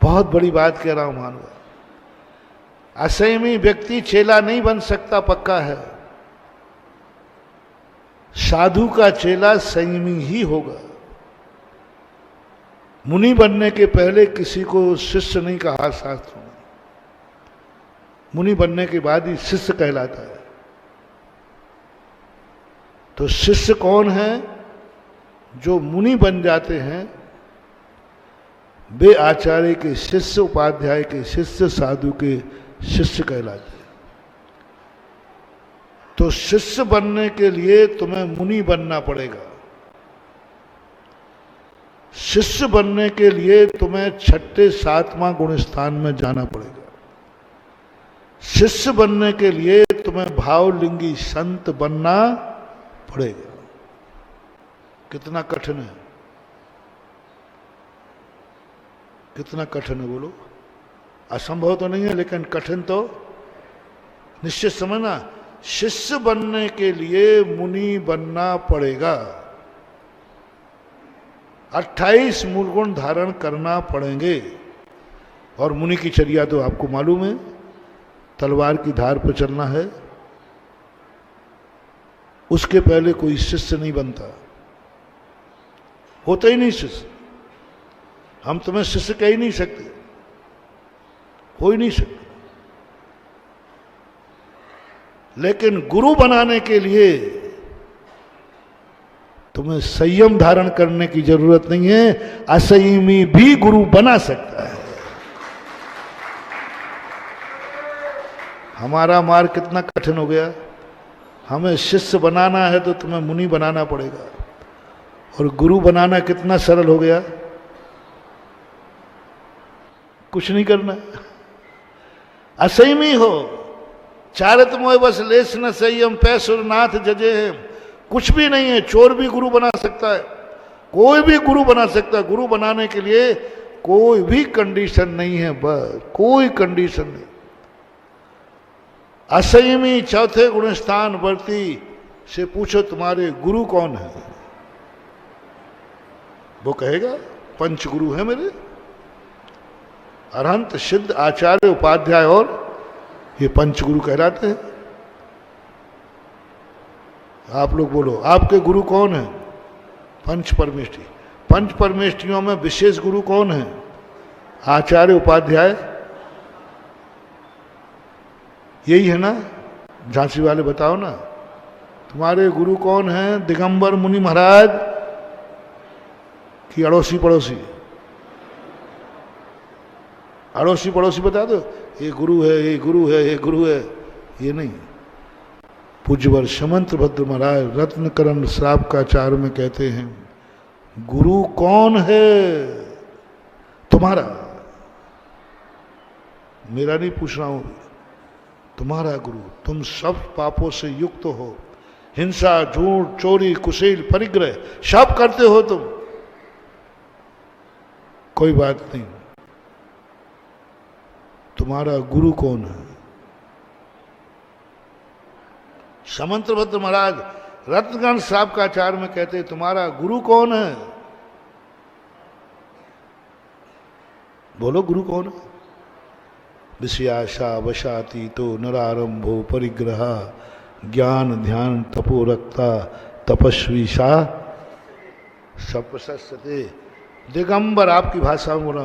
बहुत बड़ी बात कह रहा हूं मानव। असंयमी व्यक्ति चेला नहीं बन सकता, पक्का है। साधु का चेला संयमी ही होगा। मुनि बनने के पहले किसी को शिष्य नहीं कहा शास्त्रों में, मुनि बनने के बाद ही शिष्य कहलाता है। तो शिष्य कौन है? जो मुनि बन जाते हैं वे आचार्य के शिष्य, उपाध्याय के शिष्य, साधु के शिष्य कहलाते हैं। तो शिष्य बनने के लिए तुम्हें मुनि बनना पड़ेगा। शिष्य बनने के लिए तुम्हें 6ठे 7वां गुण स्थान में जाना पड़ेगा। शिष्य बनने के लिए तुम्हें भावलिंगी संत बनना पड़ेगा। कितना कठिन है, कितना कठिन है बोलो। असंभव तो नहीं है, लेकिन कठिन तो निश्चित समझना। शिष्य बनने के लिए मुनि बनना पड़ेगा। 28 मूल गुण धारण करना पड़ेंगे। और मुनि की चर्या तो आपको मालूम है, तलवार की धार पर चलना है। उसके पहले कोई शिष्य नहीं बनता, होता ही नहीं शिष्य। हम तुम्हें शिष्य कह ही नहीं सकते, हो ही नहीं सकते। लेकिन गुरु बनाने के लिए तुम्हें संयम धारण करने की जरूरत नहीं है। असंयमी भी गुरु बना सकता है। हमारा मार्ग कितना कठिन हो गया। हमें शिष्य बनाना है तो तुम्हें मुनि बनाना पड़ेगा, और गुरु बनाना कितना सरल हो गया। कुछ नहीं करना, असंयमी हो। चारित मोह बस लेस न संयम, पैसुर नाथ जजे है। कुछ भी नहीं है। चोर भी गुरु बना सकता है, कोई भी गुरु बना सकता है। गुरु बनाने के लिए कोई भी कंडीशन नहीं है, बस कोई कंडीशन नहीं। असंयमी 4थे गुण स्थान वर्ती से पूछो तुम्हारे गुरु कौन है, वो कहेगा 5 गुरु है मेरे, अरहंत, सिद्ध, आचार्य, उपाध्याय, और ये 5 गुरु कहलाते हैं। आप लोग बोलो आपके गुरु कौन है? 5 परमेष्ठी। 5 परमेष्ठियों में विशेष गुरु कौन है? आचार्य, उपाध्याय, यही है ना। झांसी वाले बताओ ना, तुम्हारे गुरु कौन है? दिगंबर मुनि महाराज कि अड़ोसी पड़ोसी? अड़ोसी पड़ोसी बता दो, ये गुरु है, ये गुरु है, ये गुरु है, ये नहीं। पूज्यवर समंत भद्र महाराज रत्नकरण श्राप का चार में कहते हैं, गुरु कौन है तुम्हारा? मेरा नहीं पूछ रहा हूं, तुम्हारा गुरु। तुम सब पापों से युक्त हो, हिंसा, झूठ, चोरी, कुशील, परिग्रह सब करते हो तुम, कोई बात नहीं। तुम्हारा गुरु कौन है? समंतभद्र महाराज रत्नकरण श्राप का चार में कहते हैं, तुम्हारा गुरु कौन है? बोलो, गुरु कौन है? विषयाशा वशाती तो नरारंभो परिग्रह ज्ञान ध्यान तपो रक्ता तपस्वी सा सप्रशस्ते। दिगंबर, आपकी भाषा में बोला,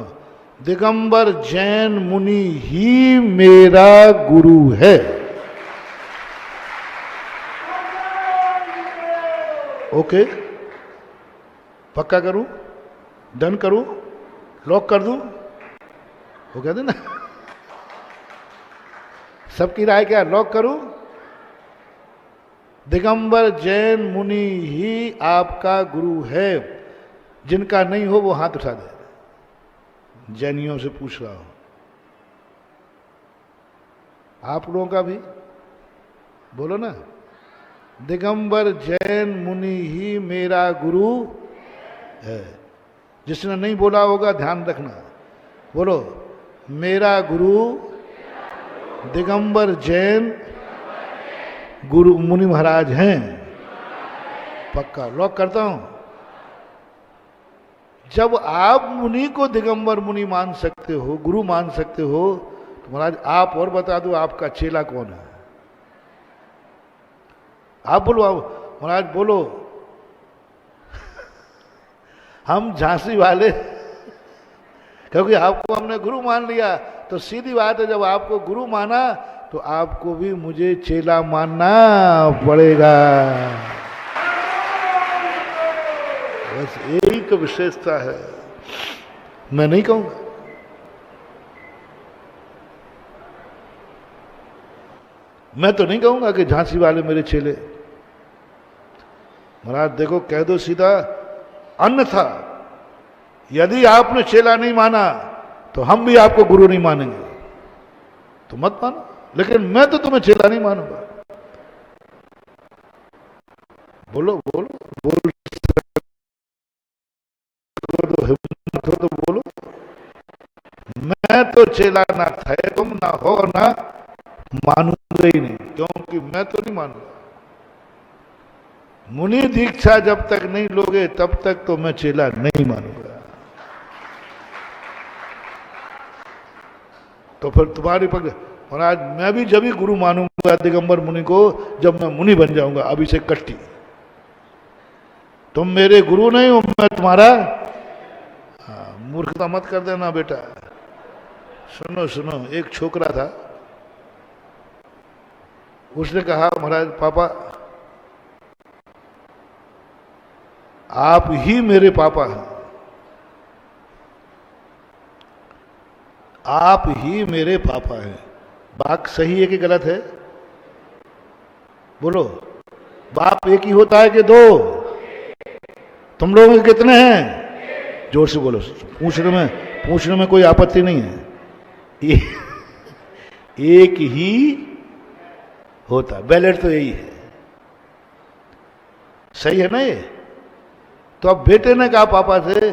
दिगंबर जैन मुनि ही मेरा गुरु है। ओके, पक्का करूं? डन करूं? लॉक कर दूं? वो कहते ना, सबकी राय क्या, लॉक करूं? दिगंबर जैन मुनि ही आपका गुरु है। जिनका नहीं हो वो हाथ उठा दे। जैनियों से पूछ रहा हूं, आप लोगों का भी बोलो ना। दिगंबर जैन मुनि ही मेरा गुरु है। जिसने नहीं बोला होगा ध्यान रखना, बोलो, मेरा गुरु दिगंबर जैन गुरु मुनि महाराज हैं। पक्का लॉक करता हूं। जब आप मुनि को दिगंबर मुनि मान सकते हो, गुरु मान सकते हो, तो महाराज आप और बता दो, आपका चेला कौन है? आप बोलो, आप महाराज बोलो। हम झांसी वाले, क्योंकि आपको हमने गुरु मान लिया, तो सीधी बात है, जब आपको गुरु माना तो आपको भी मुझे चेला मानना पड़ेगा। बस यही तो विशेषता है। मैं नहीं कहूंगा, मैं तो नहीं कहूंगा कि झांसी वाले मेरे चेले। महाराज देखो, कह दो सीधा, अन्यथा यदि आपने चेला नहीं माना तो हम भी आपको गुरु नहीं मानेंगे, तो मत मानो। लेकिन मैं तो तुम्हें चेला नहीं मानूंगा। बोलो बोलो बोल, तो हिम्मत हो तो बोलो। मैं तो चेला ना थे तुम, ना हो ना मानूंगा ही नहीं, क्योंकि मैं तो नहीं मानूंगा। मुनि दीक्षा जब तक नहीं लोगे तब तक तो मैं चेला नहीं मानूंगा। तो फिर तुम्हारी पकड़, महाराज मैं भी जब ही गुरु मानूंगा दिगंबर मुनि को जब मैं मुनि बन जाऊंगा। अभी से कट्टी, तुम मेरे गुरु नहीं हो, मैं तुम्हारा। हाँ, मूर्खता मत कर देना बेटा। सुनो सुनो, एक छोकरा था, उसने कहा, महाराज पापा आप ही मेरे पापा हैं, आप ही मेरे पापा हैं। बात सही है कि गलत है? बोलो, बाप एक ही होता है कि दो? तुम लोग कितने हैं? जोर से बोलो, पूछने में कोई आपत्ति नहीं है। एक ही होता, बैलेट तो यही है। सही है ना ये? तो अब बेटे ने कहा पापा से,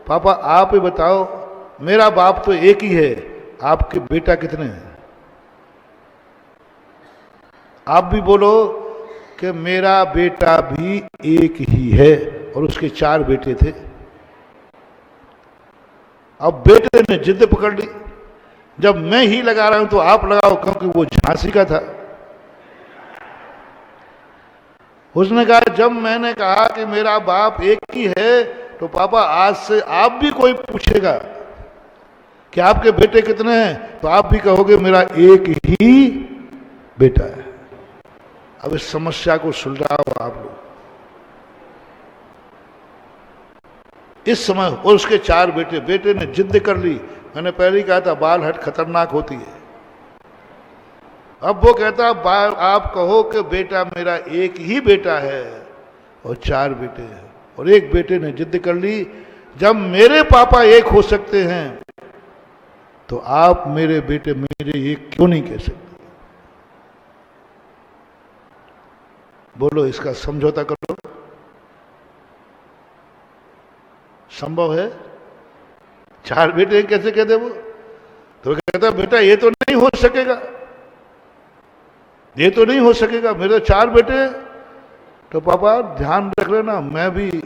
पापा आप ही बताओ, मेरा बाप तो एक ही है, आपके बेटा कितने हैं? आप भी बोलो कि मेरा बेटा भी एक ही है, और उसके 4 बेटे थे। अब बेटे ने जिद पकड़ ली, जब मैं ही लगा रहा हूं तो आप लगाओ, क्योंकि वो झांसी का था। उसने कहा, जब मैंने कहा कि मेरा बाप एक ही है, तो पापा आज से आप भी कोई पूछेगा कि आपके बेटे कितने हैं, तो आप भी कहोगे मेरा एक ही बेटा है। अब इस समस्या को सुलझाओ आप लोग। इस समय, और उसके 4 बेटे, बेटे ने जिद कर ली। मैंने पहले ही कहा था बाल हट खतरनाक होती है। अब वो कहता आप कहो कि बेटा मेरा एक ही बेटा है और 4 बेटे हैं, और एक बेटे ने जिद कर ली, जब मेरे पापा एक हो सकते हैं तो आप मेरे बेटे मेरे एक क्यों नहीं कह सकते? बोलो, इसका समझौता करो। संभव है? 4 बेटे कैसे कहते वो? तो कहता बेटा ये तो नहीं हो सकेगा, ये तो नहीं हो सकेगा, मेरे 4 बेटे। तो पापा ध्यान रख लेना, मैं भी,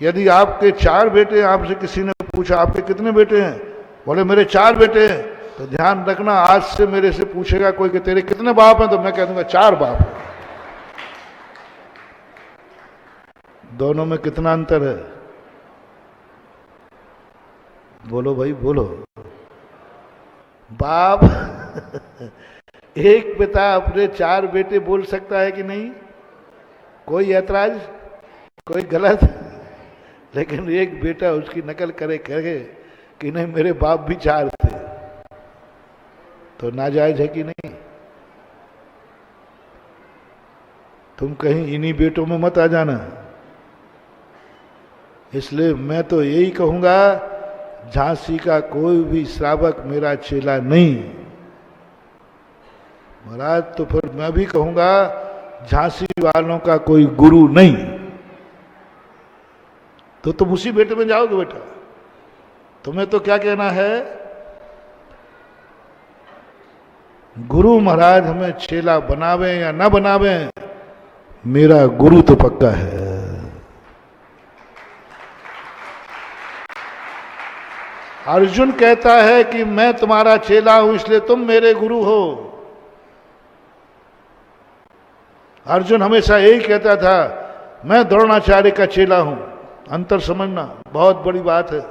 यदि आपके 4 बेटे, आपसे किसी ने पूछा आपके कितने बेटे हैं, बोले मेरे 4 बेटे हैं, तो ध्यान रखना आज से मेरे से पूछेगा कोई कि तेरे कितने बाप हैं, तो मैं कह दूंगा 4 बाप हैं। दोनों में कितना अंतर है? बोलो भाई बोलो। बाप एक पिता अपने 4 बेटे बोल सकता है कि नहीं? कोई ऐतराज, कोई गलत? लेकिन एक बेटा उसकी नकल करे कहे कि नहीं मेरे बाप भी 4 थे, तो नाजायज है कि नहीं? तुम कहीं इन्हीं बेटों में मत आ जाना। इसलिए मैं तो यही कहूंगा, झांसी का कोई भी श्रावक मेरा चेला नहीं। महाराज तो फिर मैं भी कहूंगा झांसी वालों का कोई गुरु नहीं। तो तुम उसी बेटे में जाओगे बेटा। तुम्हें तो क्या कहना है, गुरु महाराज हमें चेला बनावे या ना बनावे, मेरा गुरु तो पक्का है। अर्जुन कहता है कि मैं तुम्हारा चेला हूं इसलिए तुम मेरे गुरु हो। अर्जुन हमेशा यही कहता था, मैं द्रोणाचार्य का चेला हूं। अंतर समझना, बहुत बड़ी बात है।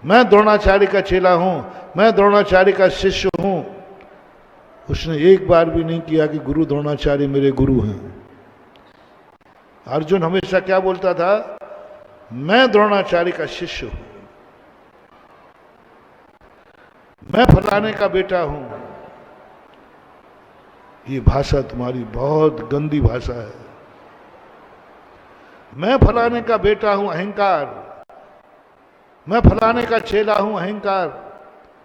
मैं द्रोणाचार्य का चेला हूं, मैं द्रोणाचार्य का शिष्य हूं। उसने एक बार भी नहीं किया कि गुरु द्रोणाचार्य मेरे गुरु हैं। अर्जुन हमेशा क्या बोलता था, मैं द्रोणाचार्य का शिष्य हूं, मैं फलाने का बेटा हूं। ये भाषा तुम्हारी बहुत गंदी भाषा है। मैं फलाने का बेटा हूं, अहंकार। मैं फलाने का चेला हूं, अहंकार।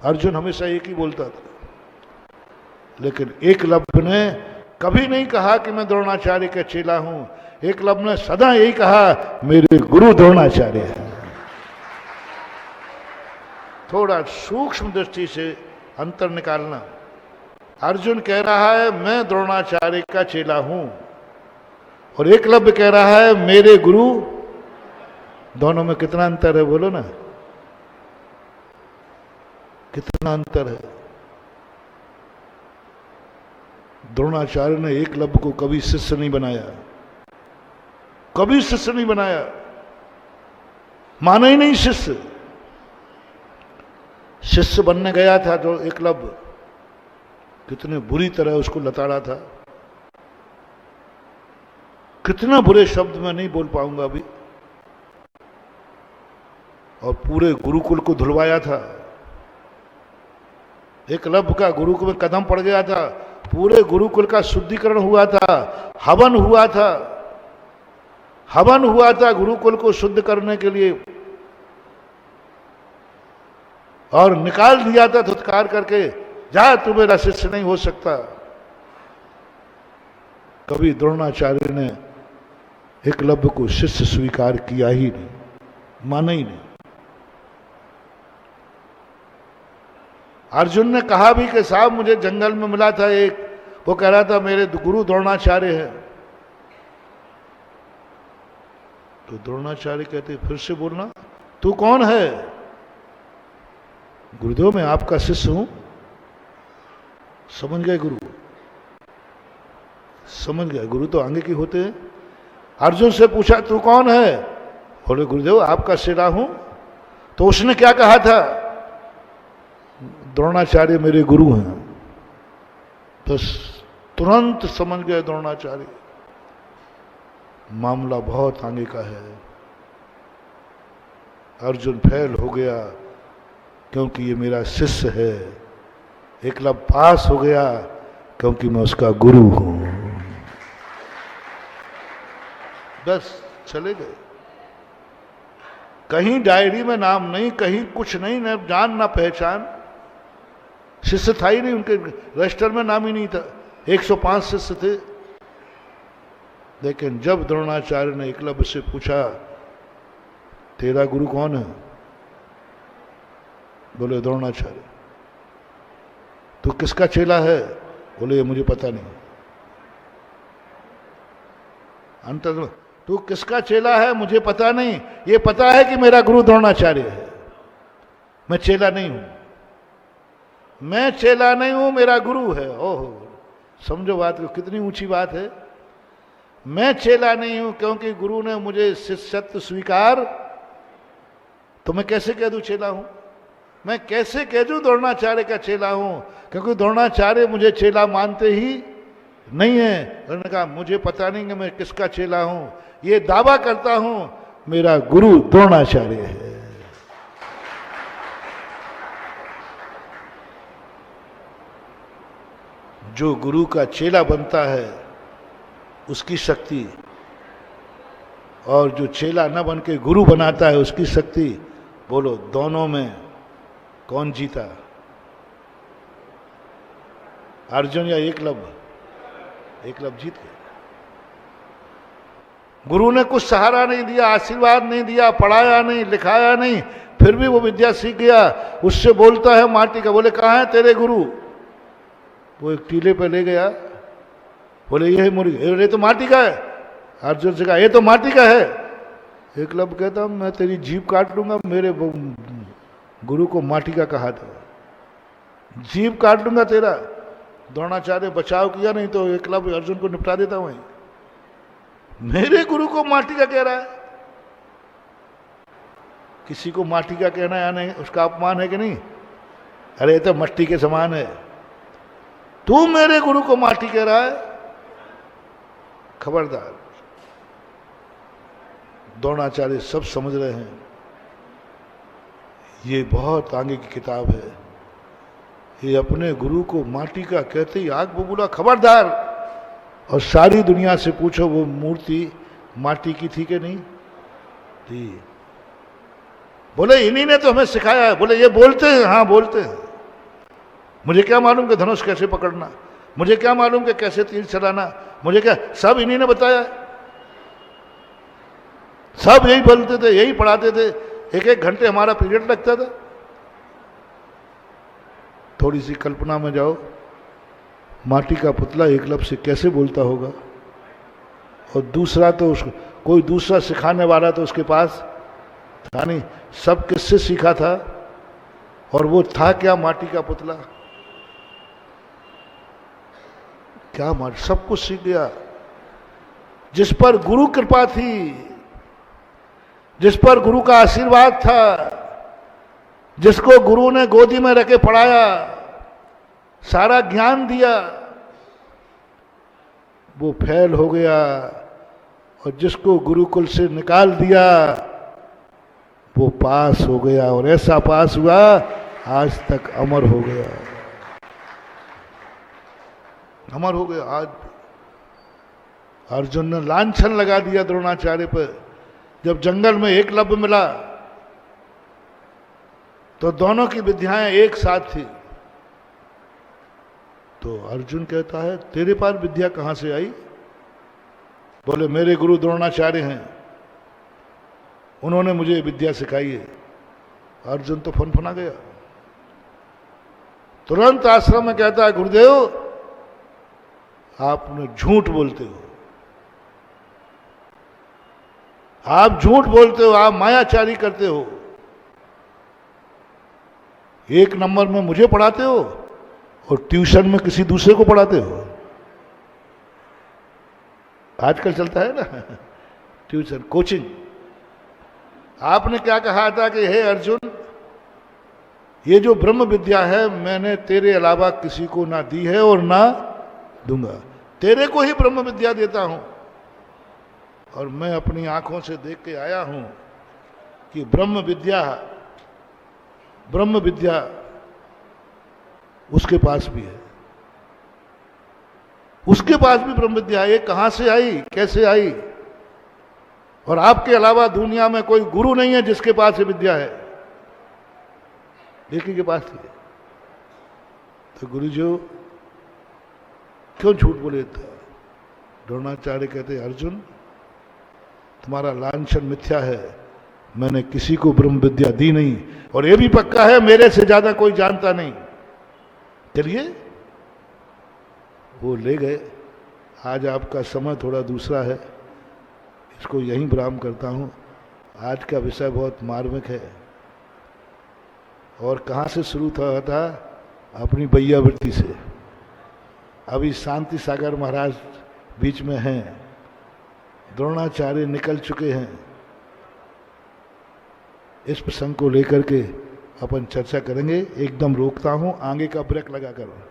अर्जुन हमेशा एक ही बोलता था। लेकिन एकलव्य ने कभी नहीं कहा कि मैं द्रोणाचार्य का चेला हूं। एकलव्य ने सदा यही कहा, मेरे गुरु द्रोणाचार्य हैं। थोड़ा सूक्ष्म दृष्टि से अंतर निकालना। अर्जुन कह रहा है मैं द्रोणाचार्य का चेला हूं, और एकलव्य कह रहा है मेरे गुरु। दोनों में कितना अंतर है बोलो ना, कितना अंतर है। द्रोणाचार्य ने एकलव्य को कभी शिष्य नहीं बनाया, कभी शिष्य नहीं बनाया, माना ही नहीं शिष्य। शिष्य बनने गया था जो एकलव्य, कितने बुरी तरह उसको लताड़ा था। कितना बुरे शब्द में नहीं बोल पाऊंगा अभी। और पूरे गुरुकुल को धुलवाया था। एकलव्य का गुरुकुल में कदम पड़ गया था, पूरे गुरुकुल का शुद्धिकरण हुआ था, हवन हुआ था। हवन हुआ था गुरुकुल को शुद्ध करने के लिए, और निकाल दिया था धुतकार करके, जा तू मेरा शिष्य नहीं हो सकता। कभी द्रोणाचार्य ने एकलव्य को शिष्य स्वीकार किया ही नहीं, माना ही नहीं। अर्जुन ने कहा भी कि साहब मुझे जंगल में मिला था एक, वो कह रहा था मेरे गुरु द्रोणाचार्य है। तो द्रोणाचार्य कहते फिर से बोलना, तू कौन है? गुरुदेव मैं आपका शिष्य हूं। समझ गए गुरु, समझ गए। गुरु तो आगे की होते हैं। अर्जुन से पूछा तू कौन है? बोले गुरुदेव आपका चेला हूं। तो उसने क्या कहा था? द्रोणाचार्य मेरे गुरु हैं। तो तुरंत समझ गए द्रोणाचार्य, मामला बहुत आगे का है। अर्जुन फेल हो गया क्योंकि ये मेरा शिष्य है। एकलव्य पास हो गया क्योंकि मैं उसका गुरु हूं। बस चले गए। कहीं डायरी में नाम नहीं, कहीं कुछ नहीं, न जान ना पहचान। शिष्य था ही नहीं, उनके रजिस्टर में नाम ही नहीं था। 105 शिष्य थे। लेकिन जब द्रोणाचार्य ने एकलव्य से पूछा तेरा गुरु कौन है, बोले द्रोणाचार्य। तू किसका चेला है, बोले ये मुझे पता नहीं। अंतर, तू किसका चेला है मुझे पता नहीं, ये पता है कि मेरा गुरु द्रोणाचार्य है। मैं चेला नहीं हूं, मैं चेला नहीं हूं, मेरा गुरु है। ओहो, समझो बात को, कितनी ऊंची बात है। मैं चेला नहीं हूं क्योंकि गुरु ने मुझे शिष्यत्व स्वीकार, तो मैं कैसे कह दूं चेला हूं? मैं कैसे कह दूं द्रोणाचार्य का चेला हूं, क्योंकि द्रोणाचार्य मुझे चेला मानते ही नहीं है। उन्होंने कहा मुझे पता नहीं कि मैं किसका चेला हूं, ये दावा करता हूं मेरा गुरु द्रोणाचार्य है। जो गुरु का चेला बनता है उसकी शक्ति, और जो चेला न बन के गुरु बनाता है उसकी शक्ति, बोलो दोनों में कौन जीता? अर्जुन या एकलव्य? एकलव्य जीत गया। गुरु ने कुछ सहारा नहीं दिया, आशीर्वाद नहीं दिया, पढ़ाया नहीं, लिखाया नहीं, फिर भी वो विद्या सीख गया। उससे बोलता है माटी का, बोले कहाँ है तेरे गुरु? वो एक टीले पे ले गया, बोले ये है मुर्गी, ये तो माटी का है। अर्जुन से कहा ये तो माटी का है। एकलव्य कहता मैं तेरी जीभ काट लूंगा, मेरे गुरु को माटी का कहा था, जीभ काट लूंगा तेरा। द्रोणाचार्य बचाव किया, नहीं तो एकलव्य अर्जुन को निपटा देता वहीं। मेरे गुरु को माटी का कह रहा है। किसी को माटी का कहना या नहीं, उसका अपमान है कि नहीं? अरे ये तो मट्टी के समान है, तू मेरे गुरु को माटी कह रहा है, खबरदार। द्रोणाचार्य सब समझ रहे हैं, ये बहुत आगे की किताब है। ये अपने गुरु को माटी का कहते ही आग बबूला, खबरदार। और सारी दुनिया से पूछो वो मूर्ति माटी की थी कि नहीं थी? बोले इन्हीं ने तो हमें सिखाया है। बोले ये बोलते हैं? हाँ बोलते हैं। मुझे क्या मालूम कि धनुष कैसे पकड़ना, मुझे क्या मालूम कि कैसे तीर चलाना, मुझे क्या, सब इन्हीं ने बताया। सब यही बोलते थे, यही पढ़ाते थे। 1-1 घंटे हमारा पीरियड लगता था। थोड़ी सी कल्पना में जाओ, माटी का पुतला एकलव्य से कैसे बोलता होगा। और दूसरा तो उसको कोई दूसरा सिखाने वाला तो उसके पास था नहीं, सब किससे सीखा था? और वो था क्या? माटी का पुतला। क्या माटी, सब कुछ सीख गया। जिस पर गुरु कृपा थी, जिस पर गुरु का आशीर्वाद था, जिसको गुरु ने गोदी में रखे पढ़ाया, सारा ज्ञान दिया, वो फेल हो गया। और जिसको गुरुकुल से निकाल दिया वो पास हो गया, और ऐसा पास हुआ आज तक अमर हो गया, अमर हो गया। आज अर्जुन ने लांछन लगा दिया द्रोणाचार्य पर। जब जंगल में एकलव्य मिला तो दोनों की विद्याएं एक साथ थी। तो अर्जुन कहता है तेरे पास विद्या कहां से आई? बोले मेरे गुरु द्रोणाचार्य हैं, उन्होंने मुझे विद्या सिखाई है। अर्जुन तो फनफना गया, तुरंत आश्रम में कहता है गुरुदेव आपने झूठ बोलते हो, आप झूठ बोलते हो, आप मायाचारी करते हो। 1 नंबर में मुझे पढ़ाते हो और ट्यूशन में किसी दूसरे को पढ़ाते हो। आजकल चलता है ना ट्यूशन, कोचिंग। आपने क्या कहा था कि हे अर्जुन, ये जो ब्रह्म विद्या है मैंने तेरे अलावा किसी को ना दी है और ना दूंगा, तेरे को ही ब्रह्म विद्या देता हूं। और मैं अपनी आंखों से देख के आया हूं कि ब्रह्म विद्या उसके पास भी है, उसके पास भी ब्रह्म विद्या। ये कहां से आई, कैसे आई? और आपके अलावा दुनिया में कोई गुरु नहीं है जिसके पास ये विद्या है, एक ही के पास ही है। तो गुरु जी क्यों झूठ बोले थे? द्रोणाचार्य कहते, अर्जुन तुम्हारा लांछन मिथ्या है, मैंने किसी को ब्रह्म विद्या दी नहीं, और यह भी पक्का है मेरे से ज्यादा कोई जानता नहीं। चलिए, वो ले गए। आज आपका समय थोड़ा दूसरा है, इसको यहीं विराम करता हूं। आज का विषय बहुत मार्मिक है। और कहाँ से शुरू था? अपनी बैयावृत्ति से। अभी शांति सागर महाराज बीच में हैं, द्रोणाचार्य निकल चुके हैं। इस प्रसंग को लेकर के अपन चर्चा करेंगे। एकदम रोकता हूं, आगे का ब्रेक लगा कर।